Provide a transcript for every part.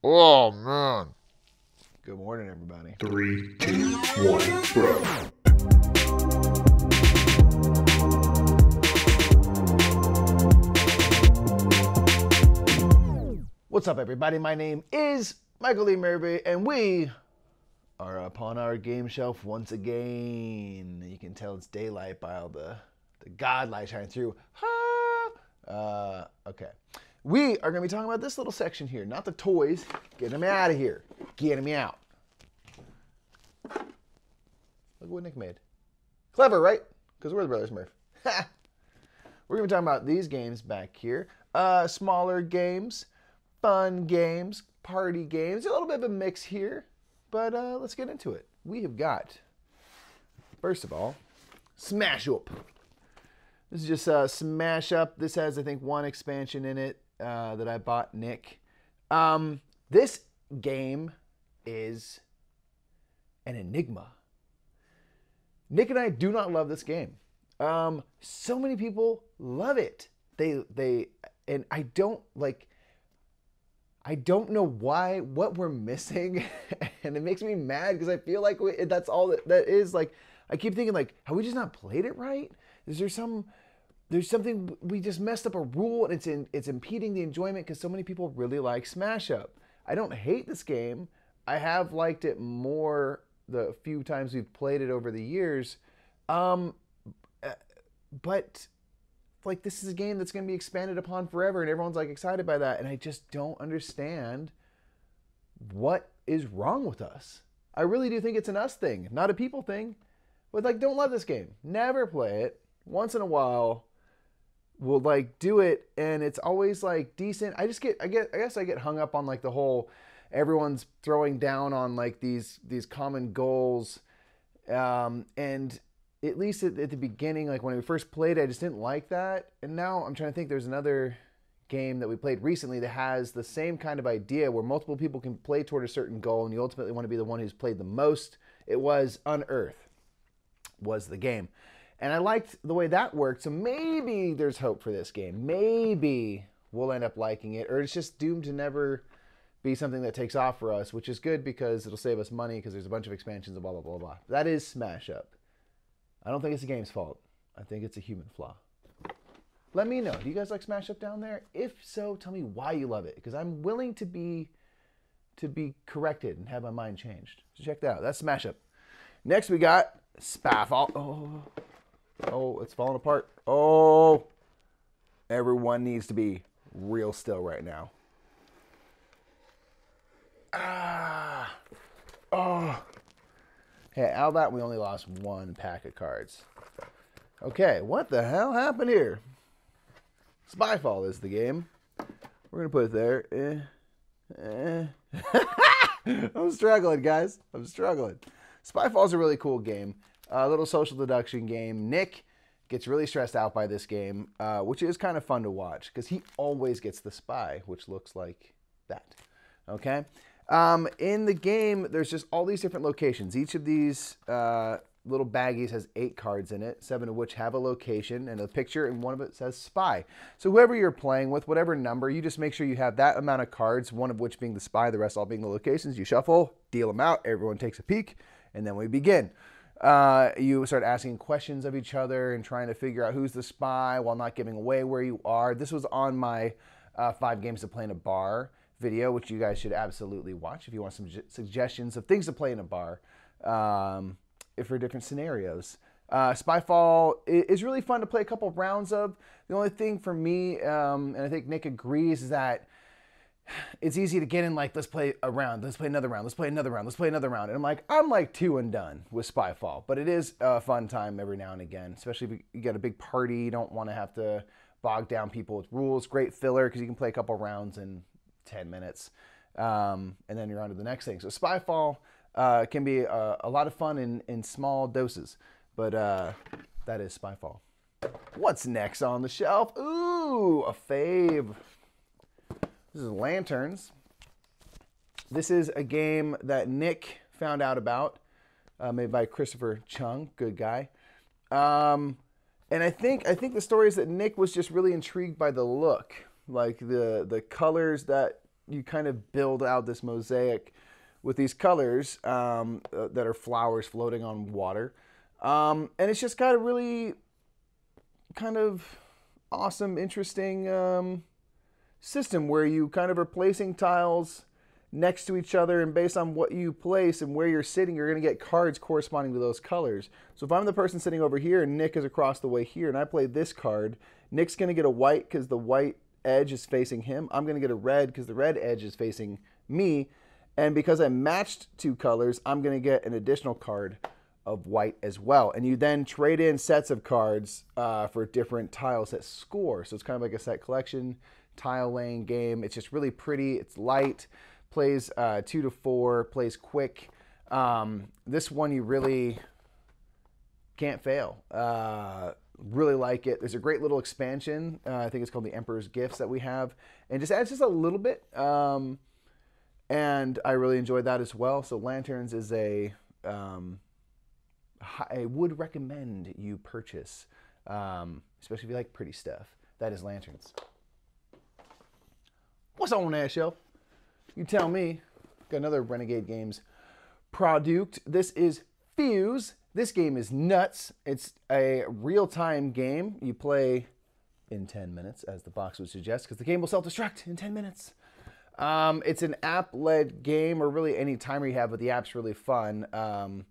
Oh, man. Good morning, everybody. 3, 2, 1, bro. What's up, everybody? My name is Michael Lee Murphy, and we are upon our game shelf once again. You can tell it's daylight by all the God light shining through. Okay. We are going to be talking about this little section here, not the toys. Get them out of here. Get them out. Look at what Nick made. Clever, right? Because we're the brothers Murph. We're going to be talking about these games back here. Smaller games, fun games, party games. A little bit of a mix here, but let's get into it. We have got, first of all, Smash Up. This is just Smash Up. This has, I think, one expansion in it that I bought Nick. This game is an enigma. Nick and I do not love this game. So many people love it. And I don't know why, what we're missing. And it makes me mad because I feel like that's all that is. Like, I keep thinking, like, have we just not played it right? Is there there's something we just messed up a rule and it's impeding the enjoyment because so many people really like Smash Up. I don't hate this game. I have liked it more the few times we've played it over the years. But like, this is a game that's going to be expanded upon forever and everyone's like excited by that. And I just don't understand what is wrong with us. I really do think it's an us thing, not a people thing. But like, don't love this game. Never play it. Once in a while, we'll like do it, and it's always like decent. I guess I get hung up on like the whole everyone's throwing down on like these common goals, and at least at the beginning, like when we first played, I just didn't like that. And now I'm trying to think. There's another game that we played recently that has the same kind of idea where multiple people can play toward a certain goal, and you ultimately want to be the one who's played the most. It was Unearth, was the game. And I liked the way that worked, so maybe there's hope for this game. Maybe we'll end up liking it, or it's just doomed to never be something that takes off for us, which is good because it'll save us money because there's a bunch of expansions and blah, blah, blah, blah. That is Smash Up. I don't think it's the game's fault. I think it's a human flaw. Let me know. Do you guys like Smash Up down there? If so, tell me why you love it, because I'm willing to be corrected and have my mind changed. So check that out. That's Smash Up. Next we got Spyfall. Oh, it's falling apart. Oh, everyone needs to be real still right now. Oh. Hey, out of that, we only lost one pack of cards. Okay, what the hell happened here? Spyfall is the game. We're going to put it there. I'm struggling, guys. I'm struggling. Spyfall is a really cool game. A little social deduction game. Nick gets really stressed out by this game, which is kind of fun to watch because he always gets the spy, which looks like that. Okay? In the game, there's just all these different locations. Each of these little baggies has 8 cards in it, 7 of which have a location and a picture, and one of it says spy. So whoever you're playing with, whatever number, you just make sure you have that amount of cards, one of which being the spy, the rest all being the locations. You shuffle, deal them out, everyone takes a peek, and then we begin. You start asking questions of each other and trying to figure out who's the spy while not giving away where you are. This was on my 5 games to play in a bar video, which you guys should absolutely watch if you want some suggestions of things to play in a bar for different scenarios. Spyfall is really fun to play a couple rounds of. The only thing for me, and I think Nick agrees, is that it's easy to get in like, let's play a round, let's play another round, let's play another round, let's play another round. And I'm like 2 and done with Spyfall. But it is a fun time every now and again, especially if you got a big party. You don't want to have to bog down people with rules. Great filler because you can play a couple rounds in 10 minutes. And then you're on to the next thing. So Spyfall can be a lot of fun in small doses. But that is Spyfall. What's next on the shelf? Ooh, a fave. This is Lanterns. This is a game that Nick found out about, made by Christopher Chung, good guy. And I think the story is that Nick was just really intrigued by the look, like the colors that you kind of build out this mosaic with these colors that are flowers floating on water. And it's just got a really kind of awesome, interesting system where you kind of are placing tiles next to each other, and based on what you place and where you're sitting, you're going to get cards corresponding to those colors. So if I'm the person sitting over here and Nick is across the way here and I play this card, Nick's going to get a white because the white edge is facing him. I'm going to get a red because the red edge is facing me. And because I matched two colors, I'm going to get an additional card of white as well. And you then trade in sets of cards for different tiles that score. So it's kind of like a set collection tile laying game. It's just really pretty. It's light. Plays 2 to 4, plays quick. This one you really can't fail. Really like it. There's a great little expansion. I think it's called the Emperor's Gifts that we have. And just adds just a little bit. And I really enjoyed that as well. So Lanterns is I would recommend you purchase, especially if you like pretty stuff. That is Lanterns. What's on that shelf? You tell me. Got another Renegade Games product. This is Fuse. This game is nuts. It's a real-time game. You play in 10 minutes, as the box would suggest, because the game will self-destruct in 10 minutes. It's an app-led game, or really any timer you have, but the app's really fun,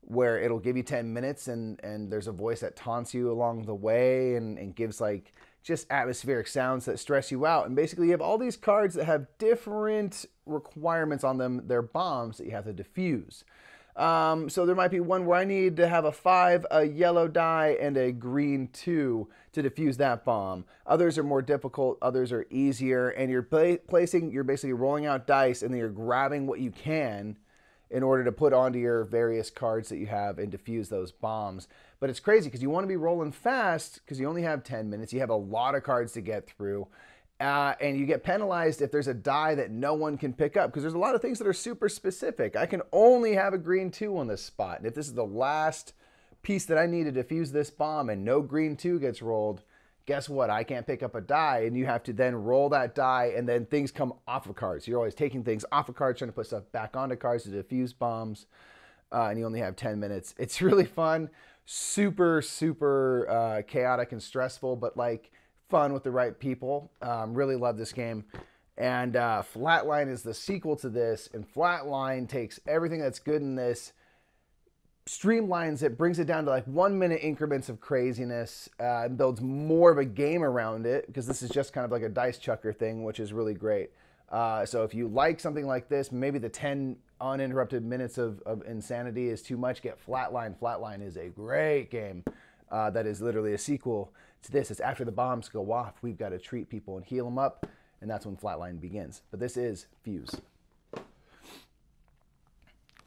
where it'll give you 10 minutes, and there's a voice that taunts you along the way and gives, like, just atmospheric sounds that stress you out. And basically you have all these cards that have different requirements on them. They're bombs that you have to defuse. So there might be one where I need to have a 5, a yellow die, and a green 2 to defuse that bomb. Others are more difficult, others are easier, and you're basically rolling out dice, and then you're grabbing what you can in order to put onto your various cards that you have and defuse those bombs. But it's crazy because you want to be rolling fast because you only have 10 minutes. You have a lot of cards to get through. And you get penalized if there's a die that no one can pick up, because there's a lot of things that are super specific. I can only have a green 2 on this spot. And if this is the last piece that I need to defuse this bomb and no green 2 gets rolled, guess what? I can't pick up a die, and you have to then roll that die, and then things come off of cards. So you're always taking things off of cards, trying to put stuff back onto cards to defuse bombs, and you only have 10 minutes. It's really fun, super, super chaotic and stressful, but like fun with the right people. Really love this game. And Flatline is the sequel to this, and Flatline takes everything that's good in this, streamlines it, brings it down to like 1 minute increments of craziness, and builds more of a game around it, because this is just kind of like a dice chucker thing, which is really great. So if you like something like this, maybe the 10 uninterrupted minutes of insanity is too much, get Flatline. Flatline is a great game that is literally a sequel to this. It's after the bombs go off, we've got to treat people and heal them up, and that's when Flatline begins. But this is Fuse.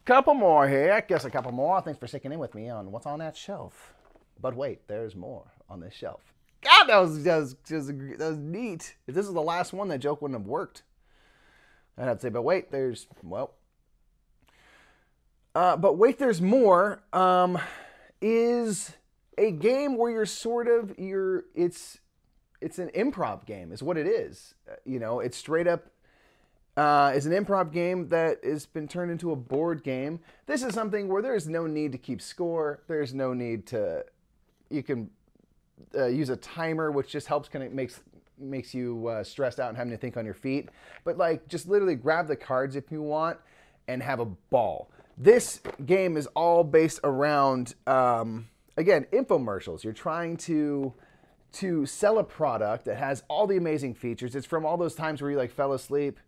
Couple more here. I guess a couple more. Thanks for sticking in with me on what's on that shelf. But wait, there's more on this shelf. God, that was neat. If this is the last one, that joke wouldn't have worked. I'd have to say, but wait, there's, well. But wait, there's more. Is a game where you're sort of, it's an improv game is what it is. You know, it's straight up, is an improv game that has been turned into a board game. This is something where there's no need to keep score. There's no need to, you can use a timer, which just helps, kind of makes you stressed out and having to think on your feet. But like, just literally grab the cards if you want and have a ball. This game is all based around, again, infomercials. You're trying to sell a product that has all the amazing features. It's from all those times where you like fell asleep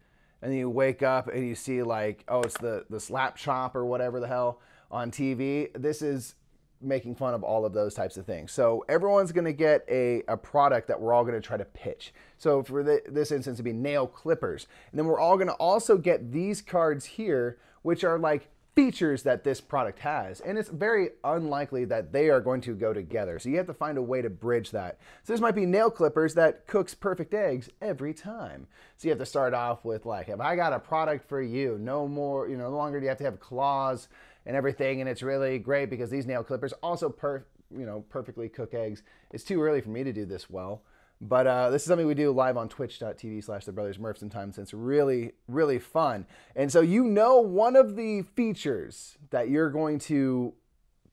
and then you wake up and you see like, oh, it's the slap chop or whatever the hell on TV. This is making fun of all of those types of things. So everyone's going to get a product that we're all going to try to pitch. So for this instance, it'd be nail clippers. And then we're all going to also get these cards here, which are like features that this product has. And it's very unlikely that they are going to go together. So you have to find a way to bridge that. So this might be nail clippers that cooks perfect eggs every time. So you have to start off with like, if I got a product for you, no more, no longer do you have to have claws and everything. And it's really great because these nail clippers also perfectly cook eggs. It's too early for me to do this well. But this is something we do live on twitch.tv/thebrothersmurph sometimes. It's really, really fun. And so one of the features that you're going to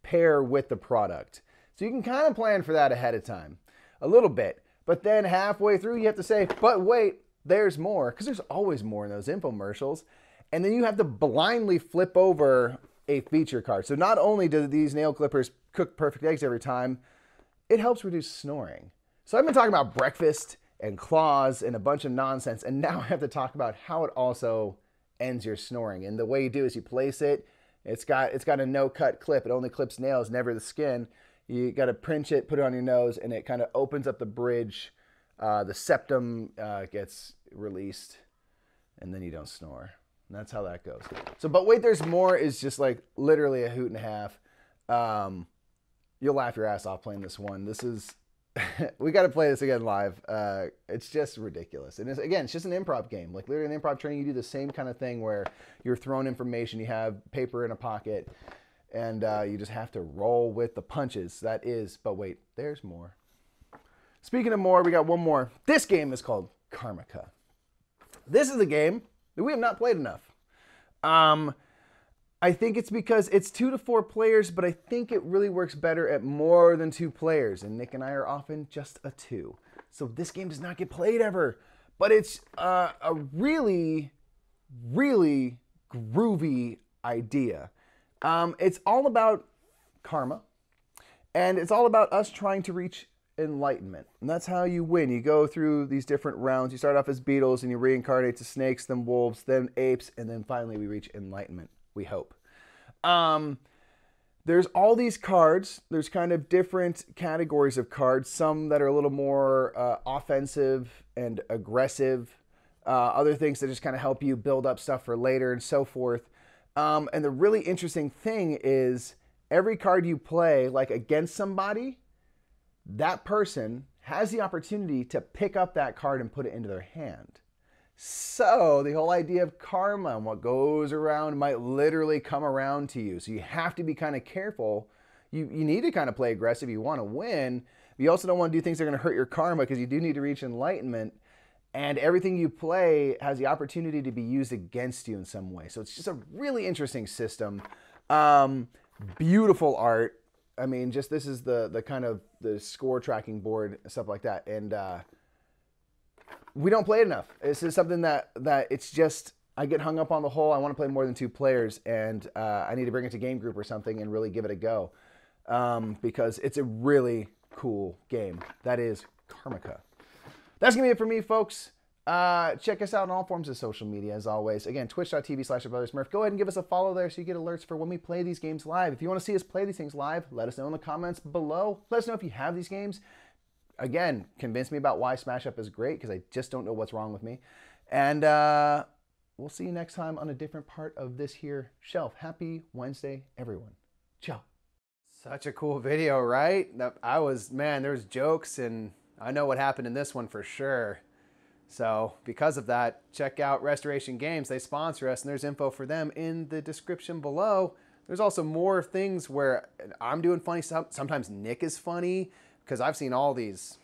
pair with the product. So you can kind of plan for that ahead of time a little bit. But then halfway through, you have to say, but wait, there's more. Because there's always more in those infomercials. And then you have to blindly flip over a feature card. So not only do these nail clippers cook perfect eggs every time, it helps reduce snoring. So I've been talking about breakfast and claws and a bunch of nonsense, and now I have to talk about how it also ends your snoring. And the way you do is you place it. It's got a no-cut clip. It only clips nails, never the skin. You got to pinch it, put it on your nose, and it kind of opens up the bridge. The septum gets released, and then you don't snore. And that's how that goes. So, but wait, there's more is just like literally a hoot and a half. You'll laugh your ass off playing this one. This is, we got to play this again live. It's just ridiculous. And it's just an improv game. Like literally in improv training, you do the same kind of thing where you're thrown information, you have paper in a pocket, and you just have to roll with the punches. That is, but wait, there's more. Speaking of more, we got one more. This game is called Karmika. This is a game that we have not played enough. I think it's because it's 2 to 4 players, but I think it really works better at more than 2 players. And Nick and I are often just a 2. So this game does not get played ever. But it's a really, really groovy idea. It's all about karma. And it's all about us trying to reach enlightenment. And that's how you win. You go through these different rounds. You start off as beetles and you reincarnate to snakes, then wolves, then apes, and then finally we reach enlightenment. We hope. There's all these cards. There's kind of different categories of cards. Some that are a little more offensive and aggressive. Other things that just kind of help you build up stuff for later and so forth. And the really interesting thing is every card you play, like against somebody, that person has the opportunity to pick up that card and put it into their hand. So the whole idea of karma and what goes around might literally come around to you. So you have to be kind of careful. You need to kind of play aggressive. You want to win. But you also don't want to do things that are going to hurt your karma because you do need to reach enlightenment. And everything you play has the opportunity to be used against you in some way. So it's just a really interesting system. Beautiful art. I mean, just this is the kind of the score tracking board, stuff like that. And we don't play it enough. This is something that it's just, I get hung up on the whole. I want to play more than 2 players, and I need to bring it to Game Group or something and really give it a go because it's a really cool game. That is Karmika. That's going to be it for me, folks. Check us out on all forms of social media, as always. Again, twitch.tv/thebrothersmurph. Go ahead and give us a follow there so you get alerts for when we play these games live. If you want to see us play these things live, let us know in the comments below. Let us know if you have these games. Again, convince me about why Smash Up is great, because I just don't know what's wrong with me. And we'll see you next time on a different part of this here shelf. Happy Wednesday, everyone. Ciao. Such a cool video, right? Man, there's jokes, and I know what happened in this one for sure. So because of that, check out Restoration Games. They sponsor us, and there's info for them in the description below. There's also more things where I'm doing funny stuff. Sometimes Nick is funny, because I've seen all these